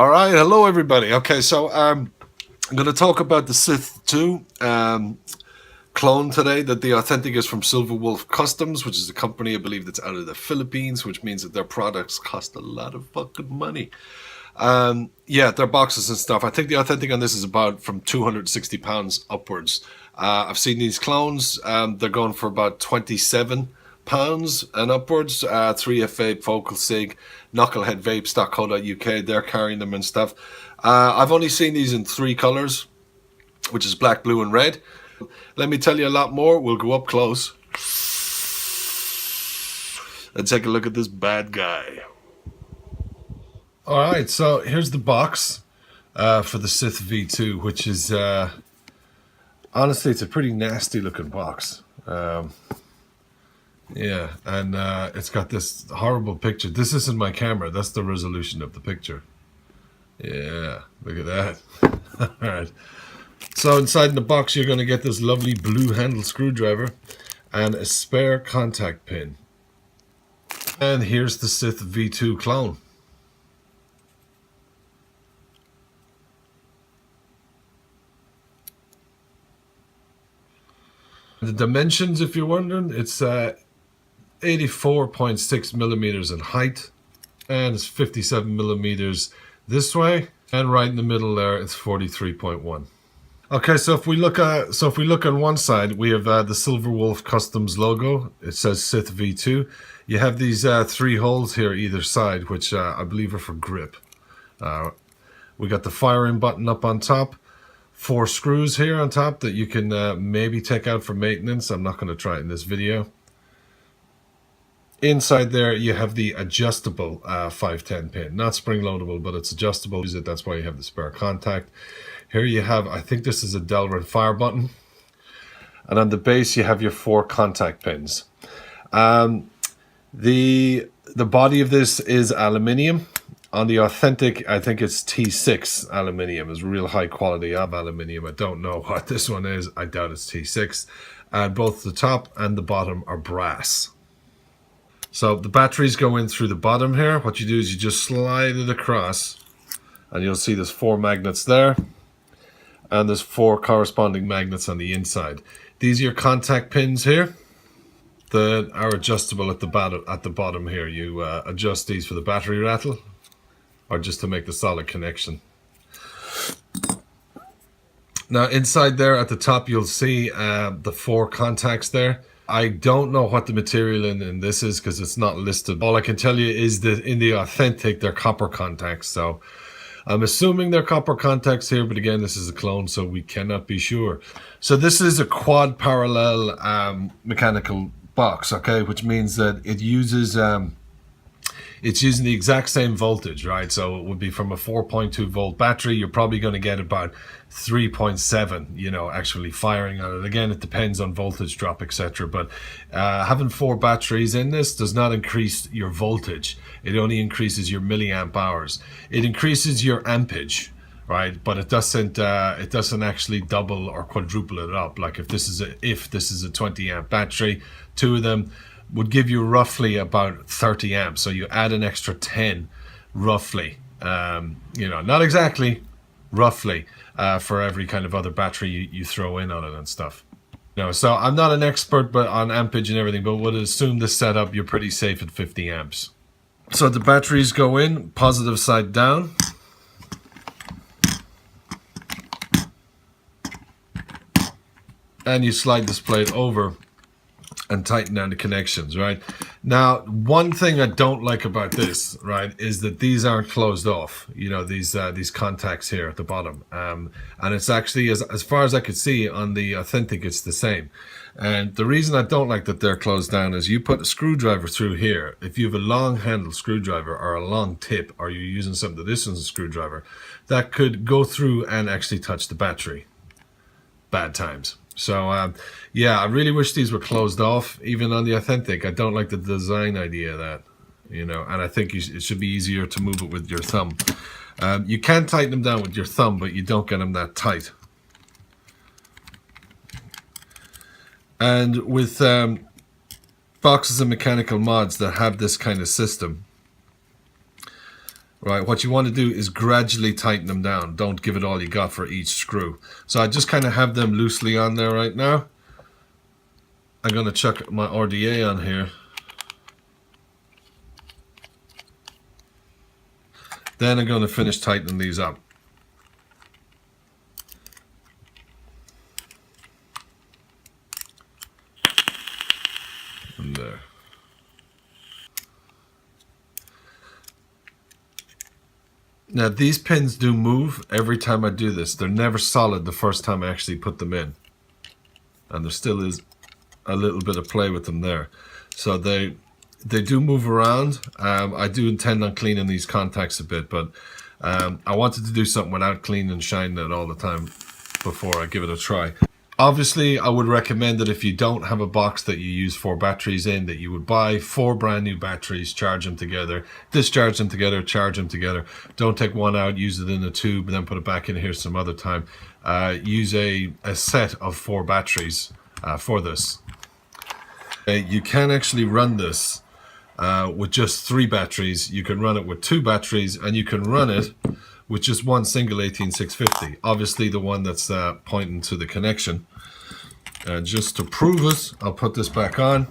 All right, hello everybody. Okay, so I'm going to talk about the Sith 2 clone today. That the authentic is from Silver Wolf Customs, which is a company I believe that's out of the Philippines, which means that their products cost a lot of fucking money. Yeah, their boxes and stuff. I think the authentic on this is about from £260 upwards. I've seen these clones. They're going for about £27 and upwards. 3F Vape, Focal Sig, knuckleheadvapes.co.uk. They're carrying them and stuff. I've only seen these in 3 colors, which is black, blue, and red. Let me tell you a lot more. We'll go up close and take a look at this bad guy. All right, so here's the box for the Sith V2, which is honestly, it's a pretty nasty looking box. Yeah, and it's got this horrible picture. This isn't my camera. That's the resolution of the picture. Yeah, look at that. All right. So inside the box, you're going to get this lovely blue handle screwdriver and a spare contact pin. And here's the Sith V2 clone. The dimensions, if you're wondering, it's 84.6 millimeters in height, and it's 57 millimeters this way, and right in the middle there, it's 43.1. Okay, so if we look on one side, we have the Silver Wolf Customs logo. It says Sith V2. You have these 3 holes here either side, which I believe are for grip. We got the firing button up on top. 4 screws here on top that you can maybe take out for maintenance. I'm not going to try it in this video. Inside there, you have the adjustable 510 pin. Not spring loadable, but it's adjustable. That's why you have the spare contact. Here you have, I think this is a Delrin fire button. And on the base, you have your 4 contact pins. The body of this is aluminium. On the authentic, I think it's T6 aluminium. It's real high quality of aluminium. I don't know what this one is. I doubt it's T6. Both the top and the bottom are brass. So the batteries go in through the bottom here. What you do is you just slide it across, and you'll see there's 4 magnets there, and there's 4 corresponding magnets on the inside. These are your contact pins here that are adjustable at the bottom here. You adjust these for the battery rattle, or just to make the solid connection. Now inside there at the top, you'll see the 4 contacts there. I don't know what the material in this is because it's not listed. All I can tell you is that in the authentic, they're copper contacts. So I'm assuming they're copper contacts here, but again, this is a clone, so we cannot be sure. So this is a quad parallel mechanical box, okay, which means that it uses it's using the exact same voltage, right? So it would be from a 4.2 volt battery. You're probably going to get about 3.7, you know, actually firing on it. Again, it depends on voltage drop, etc. But having 4 batteries in this does not increase your voltage. It only increases your milliamp hours. It increases your ampage, right? But it doesn't actually double or quadruple it up. Like if this is a 20 amp battery, 2 of them would give you roughly about 30 amps. So you add an extra 10 roughly, you know, not exactly, roughly, for every kind of other battery you throw in on it and stuff. No, so I'm not an expert but on ampage and everything, but would assume this setup you're pretty safe at 50 amps. So the batteries go in positive side down. And you slide this plate over and tighten down the connections, right? Now, one thing I don't like about this, right, is that these aren't closed off. You know, these contacts here at the bottom. And it's actually, as far as I could see on the authentic, it's the same. And the reason I don't like that they're closed down is you put a screwdriver through here. If you have a long handle screwdriver or a long tip, or you're using something that isn't a screwdriver, that could go through and actually touch the battery. Bad times. So, yeah, I really wish these were closed off, even on the authentic. I don't like the design idea of that, you know, and I think it should be easier to move it with your thumb. You can tighten them down with your thumb, but you don't get them that tight. And with boxes of mechanical mods that have this kind of system, Right, what you want to do is gradually tighten them down. Don't give it all you got for each screw. So I just kind of have them loosely on there right now. I'm going to chuck my RDA on here. Then I'm going to finish tightening these up. And there. Now these pins do move every time I do this. They're never solid the first time I actually put them in. And there still is a little bit of play with them there. So they do move around. I do intend on cleaning these contacts a bit, but I wanted to do something without cleaning and shining it all the time before I give it a try. Obviously, I would recommend that if you don't have a box that you use 4 batteries in, that you would buy 4 brand new batteries, charge them together, discharge them together, charge them together. Don't take one out, use it in a tube, and then put it back in here some other time. Use a set of 4 batteries for this. You can actually run this with just 3 batteries. You can run it with 2 batteries, and you can run it with just one single 18650. Obviously the one that's pointing to the connection. Just to prove it, I'll put this back on,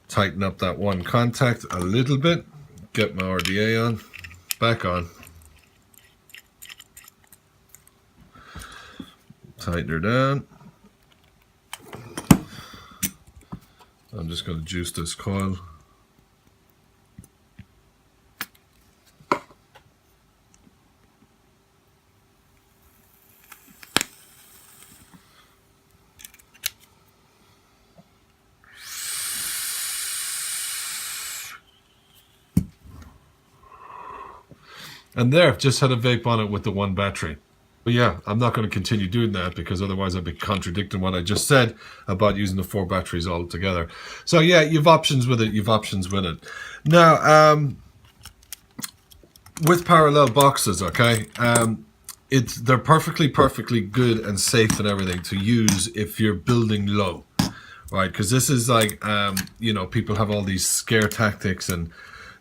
tighten up that one contact a little bit, get my RDA on, back on, tighten her down. I'm just going to juice this coil. And there, just had a vape on it with the 1 battery. But yeah, I'm not going to continue doing that because otherwise I'd be contradicting what I just said about using the 4 batteries all together. So yeah, you've options with it. You've options with it. Now, with parallel boxes, okay, they're perfectly good and safe and everything to use if you're building low, right? Because this is like, you know, people have all these scare tactics and,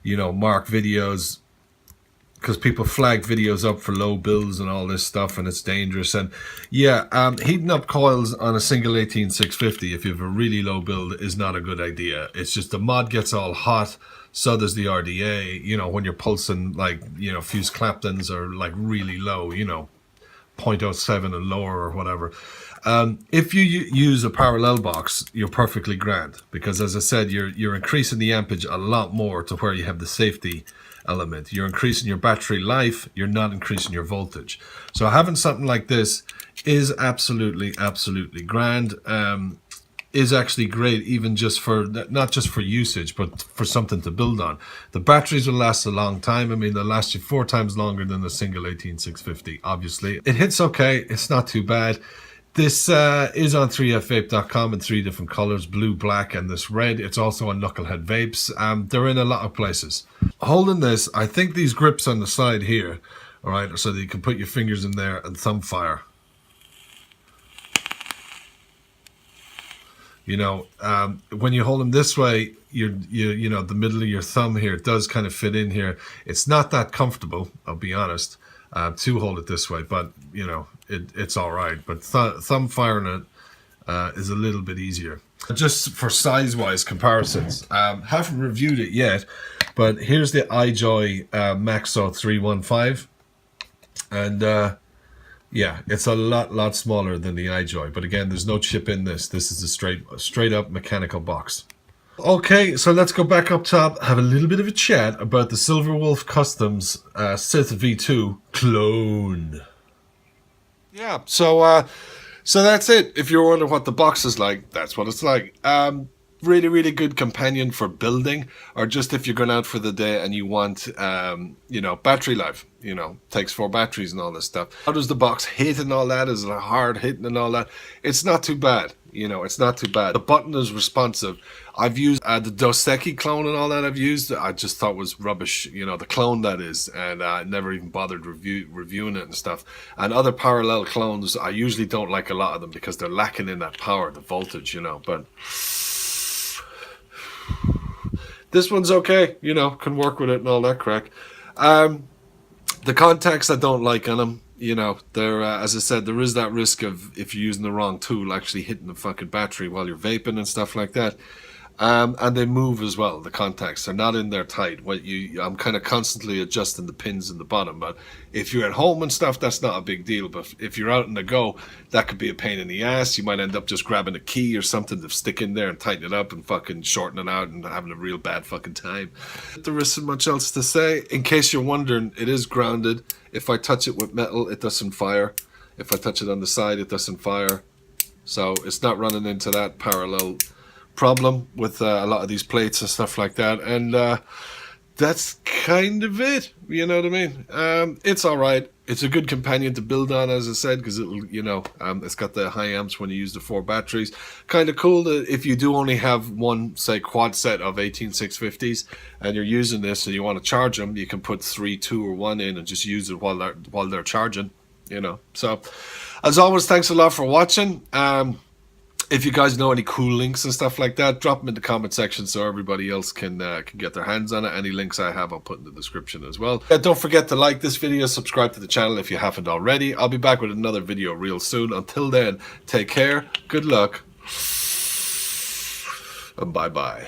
you know, mark videos, because people flag videos up for low builds and all this stuff, and it's dangerous. And yeah, heating up coils on a single 18650 if you have a really low build is not a good idea. It's just the mod gets all hot, so does the RDA. You know, when you're pulsing, like, you know, fuse claptons are like really low, you know, 0.07 and lower or whatever. If you use a parallel box, you're perfectly grand, because as I said, you're increasing the ampage a lot more to where you have the safety element. You're increasing your battery life, you're not increasing your voltage. So having something like this is absolutely grand. Is actually great, even just for, not just for usage, but for something to build on. The batteries will last a long time. I mean, they'll last you 4 times longer than the single 18650, obviously. It hits okay, it's not too bad. This is on 3fvape.com in 3 different colors, blue, black, and this red. It's also on Knucklehead Vapes. They're in a lot of places. Holding this, I think these grips on the side here, all right, so that you can put your fingers in there and thumb fire. You know, when you hold them this way, you know, the middle of your thumb here does kind of fit in here. It's not that comfortable, I'll be honest, to hold it this way, but you know, it's all right. But thumb firing it is a little bit easier. Just for size-wise comparisons, haven't reviewed it yet, but here's the iJoy Maxo 315, and yeah, it's a lot smaller than the iJoy, but again, there's no chip in this. This is a straight up mechanical box. Okay, so let's go back up top, have a little bit of a chat about the Silverwolf Customs Sith V2 clone. Yeah, so that's it. If you're wondering what the box is like, that's what it's like. Really good companion for building, or just if you're going out for the day and you want, you know, battery life. You know, takes 4 batteries and all this stuff. How does the box hit and all that? Is it hard hitting and all that? It's not too bad. You know, it's not too bad. The button is responsive. I've used the Doseki clone and all that. I've used. I just thought was rubbish. You know, the clone that is, and I never even bothered reviewing it and stuff. And other parallel clones, I usually don't like a lot of them because they're lacking in that power, the voltage. You know, but this one's okay, you know, can work with it and all that crack. The contacts I don't like on them, you know, they're as I said, there is that risk of, if you're using the wrong tool, actually hitting the fucking battery while you're vaping and stuff like that. And they move as well. The contacts, they're not in there tight. I'm kind of constantly adjusting the pins in the bottom. But if you're at home and stuff, that's not a big deal. But if you're out on the go, that could be a pain in the ass. You might end up just grabbing a key or something to stick in there and tighten it up and fucking shorten it out and having a real bad fucking time. There isn't much else to say. In case you're wondering, it is grounded. If I touch it with metal, it doesn't fire. If I touch it on the side, it doesn't fire. So it's not running into that parallel problem with a lot of these plates and stuff like that. And that's kind of it, you know what I mean? It's all right. It's a good companion to build on, as I said, because it'll, you know, it's got the high amps when you use the 4 batteries. Kind of cool that if you do only have one, say, quad set of 18650s and you're using this and you want to charge them, you can put 3, 2, or 1 in and just use it while they're charging, you know. So as always, thanks a lot for watching. If you guys know any cool links and stuff like that, drop them in the comment section so everybody else can get their hands on it. Any links I have, I'll put in the description as well. Don't forget to like this video, subscribe to the channel if you haven't already. I'll be back with another video real soon. Until then, take care, good luck, and bye-bye.